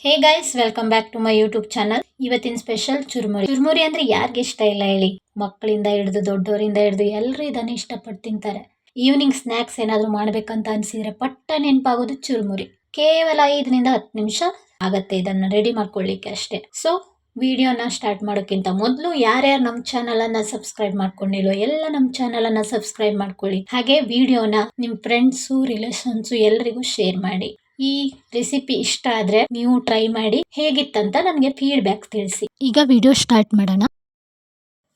Hey guys, welcome back to my YouTube channel. ಇವತ್ತಿನ special churumuri. Churumuri ಅಂದ್ರೆ ಯಾರಿಗೆ ಇಷ್ಟ ಇಲ್ಲ ಹೇಳಿ? ಮಕ್ಕಳಿಂದ ಹಿಡಿದು ದೊಡ್ಡವರಿಂದ ಹಿಡಿದು ಎಲ್ಲರೂ ಇದನ್ನ ಇಷ್ಟಪಟ್ಟು ತಿಂತಾರೆ. ಈವ್ನಿಂಗ್ ಸ್ನಾಕ್ಸ್ ಏನಾದರೂ ಮಾಡ್ಬೇಕಂತ ಅನ್ಸಿದ್ರೆ ಪಟ್ಟ ನೆನಪಾಗೋದು ಚುರುಮುರಿ. ಕೇವಲ 5 ನಿಂದ 10 ನಿಮಿಷ ಆಗತ್ತೆ ಇದನ್ನ ರೆಡಿ ಮಾಡ್ಕೊಳ್ಳಿಕ್ಕೆ ಅಷ್ಟೇ. ಸೊ ವಿಡಿಯೋನ ಸ್ಟಾರ್ಟ್ ಮಾಡೋಕ್ಕಿಂತ ಮೊದಲು ಯಾರ್ಯಾರು ನಮ್ಮ ಚಾನಲ್ ಅನ್ನ ಸಬ್ಸ್ಕ್ರೈಬ್ ಮಾಡ್ಕೊಂಡಿಲ್ಲೋ ಎಲ್ಲ ನಮ್ಮ ಚಾನಲ್ ಅನ್ನ ಸಬ್ಸ್ಕ್ರೈಬ್ ಮಾಡ್ಕೊಳ್ಳಿ. ಹಾಗೆ ವಿಡಿಯೋನ ನಿಮ್ಮ ಫ್ರೆಂಡ್ಸು ರಿಲೇಷನ್ಸು ಎಲ್ಲರಿಗೂ ಶೇರ್ ಮಾಡಿ. ಈ ರೆಸಿಪಿ ಇಷ್ಟ ಆದ್ರೆ ನೀವು ಟ್ರೈ ಮಾಡಿ ಹೇಗಿತ್ತಂತ ನನಗೆ ಫೀಡ್ಬ್ಯಾಕ್ ತಿಳಿಸಿ. ಈಗ ವಿಡಿಯೋ ಸ್ಟಾರ್ಟ್ ಮಾಡೋಣ.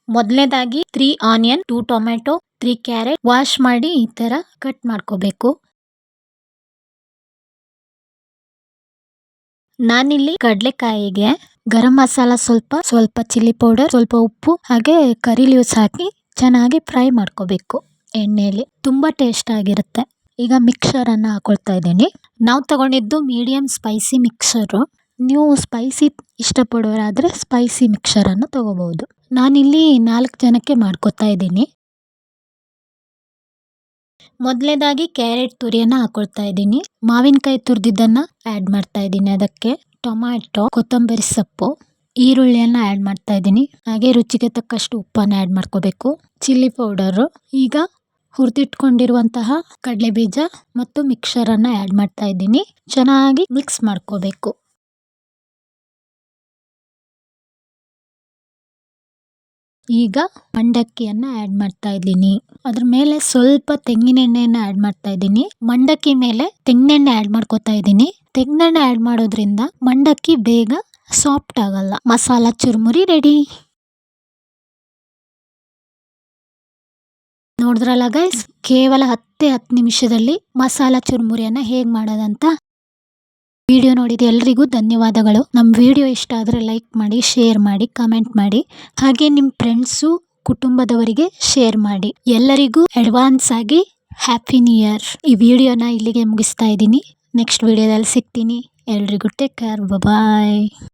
ಮೊದಲನೇದಾಗಿ 3 ಆನಿಯನ್, 2 ಟೊಮೆಟೊ, 3 ಕ್ಯಾರೆಟ್ ವಾಶ್ ಮಾಡಿ ಈ ತರ ಕಟ್ ಮಾಡ್ಕೋಬೇಕು. ನಾನಿಲ್ಲಿ ಕಡಲೆಕಾಯಿಗೆ ಗರಂ ಮಸಾಲ ಸ್ವಲ್ಪ ಚಿಲ್ಲಿ ಪೌಡರ್, ಸ್ವಲ್ಪ ಉಪ್ಪು ಹಾಗೆ ಕರಿ ಲೀವ್ಸ್ ಹಾಕಿ ಚೆನ್ನಾಗಿ ಫ್ರೈ ಮಾಡ್ಕೋಬೇಕು ಎಣ್ಣೆಯಲ್ಲಿ. ತುಂಬಾ ಟೇಸ್ಟ್ ಆಗಿರುತ್ತೆ. ಈಗ ಮಿಕ್ಸರ್ ಅನ್ನ ಹಾಕೊಳ್ತಾ ಇದ್ದೀನಿ. ನಾವು ತಗೊಂಡಿದ್ದು ಮೀಡಿಯಂ ಸ್ಪೈಸಿ ಮಿಕ್ಸರು. ನೀವು ಸ್ಪೈಸಿ ಇಷ್ಟಪಡೋರಾದ್ರೆ ಸ್ಪೈಸಿ ಮಿಕ್ಸರ್ ಅನ್ನು ತಗೋಬಹುದು. ನಾನಿಲ್ಲಿ 4 ಜನಕ್ಕೆ ಮಾಡ್ಕೊತಾ ಇದ್ದೀನಿ. ಮೊದಲನೇದಾಗಿ ಕ್ಯಾರೆಟ್ ತುರಿಯನ್ನ ಹಾಕೊಳ್ತಾ ಇದ್ದೀನಿ. ಮಾವಿನಕಾಯಿ ತುರಿದಿದ್ದನ್ನ ಆ್ಯಡ್ ಮಾಡ್ತಾ ಇದ್ದೀನಿ. ಅದಕ್ಕೆ ಟೊಮ್ಯಾಟೊ, ಕೊತ್ತಂಬರಿ ಸೊಪ್ಪು, ಈರುಳ್ಳಿಯನ್ನ ಆ್ಯಡ್ ಮಾಡ್ತಾ ಇದ್ದೀನಿ. ಹಾಗೆ ರುಚಿಗೆ ತಕ್ಕಷ್ಟು ಉಪ್ಪನ್ನು ಆ್ಯಡ್ ಮಾಡ್ಕೋಬೇಕು. Chilli powder. ಈಗ ಹುರಿದಿಟ್ಕೊಂಡಿರುವಂತಹ ಕಡಲೆ ಬೀಜ ಮತ್ತು ಮಿಕ್ಸರ್ ಅನ್ನ ಆ್ಯಡ್ ಮಾಡ್ತಾ ಇದ್ದೀನಿ. ಚೆನ್ನಾಗಿ ಮಿಕ್ಸ್ ಮಾಡ್ಕೋಬೇಕು. ಈಗ ಮಂಡಕ್ಕಿಯನ್ನ ಆ್ಯಡ್ ಮಾಡ್ತಾ ಇದ್ದೀನಿ. ಅದ್ರ ಮೇಲೆ ಸ್ವಲ್ಪ ತೆಂಗಿನೆಣ್ಣೆಯನ್ನ ಆ್ಯಡ್ ಮಾಡ್ತಾ ಇದ್ದೀನಿ. ಮಂಡಕ್ಕಿ ಮೇಲೆ ತೆಂಗಿನೆಣ್ಣೆ ಆ್ಯಡ್ ಮಾಡ್ಕೋತಾ ಇದ್ದೀನಿ. ತೆಂಗಿನೆಣ್ಣೆ ಆ್ಯಡ್ ಮಾಡೋದ್ರಿಂದ ಮಂಡಕ್ಕಿ ಬೇಗ ಸಾಫ್ಟ್ ಆಗಲ್ಲ. ಮಸಾಲಾ ಚುರುಮುರಿ ರೆಡಿ. ನೋಡಿದ್ರಲ್ಲ ಗೈಸ್, ಕೇವಲ 10 ನಿಮಿಷದಲ್ಲಿ ಮಸಾಲಾ ಚುರುಮುರಿಯನ್ನ ಹೇಗೆ ಮಾಡೋದಂತ. ವಿಡಿಯೋ ನೋಡಿದ ಎಲ್ರಿಗೂ ಧನ್ಯವಾದಗಳು. ನಮ್ಮ ವಿಡಿಯೋ ಇಷ್ಟ ಆದರೆ ಲೈಕ್ ಮಾಡಿ, ಶೇರ್ ಮಾಡಿ, ಕಮೆಂಟ್ ಮಾಡಿ. ಹಾಗೆ ನಿಮ್ಮ ಫ್ರೆಂಡ್ಸು, ಕುಟುಂಬದವರಿಗೆ ಶೇರ್ ಮಾಡಿ. ಎಲ್ಲರಿಗೂ ಅಡ್ವಾನ್ಸ್ ಆಗಿ ಹ್ಯಾಪಿ ನ್ಯೂ ಇಯರ್. ಈ ವಿಡಿಯೋನ ಇಲ್ಲಿಗೆ ಮುಗಿಸ್ತಾ ಇದ್ದೀನಿ. ನೆಕ್ಸ್ಟ್ ವಿಡಿಯೋದಲ್ಲಿ ಸಿಗ್ತೀನಿ. ಎಲ್ರಿಗೂ ಟೇಕ್ ಕೇರ್. ಬಾಯ್.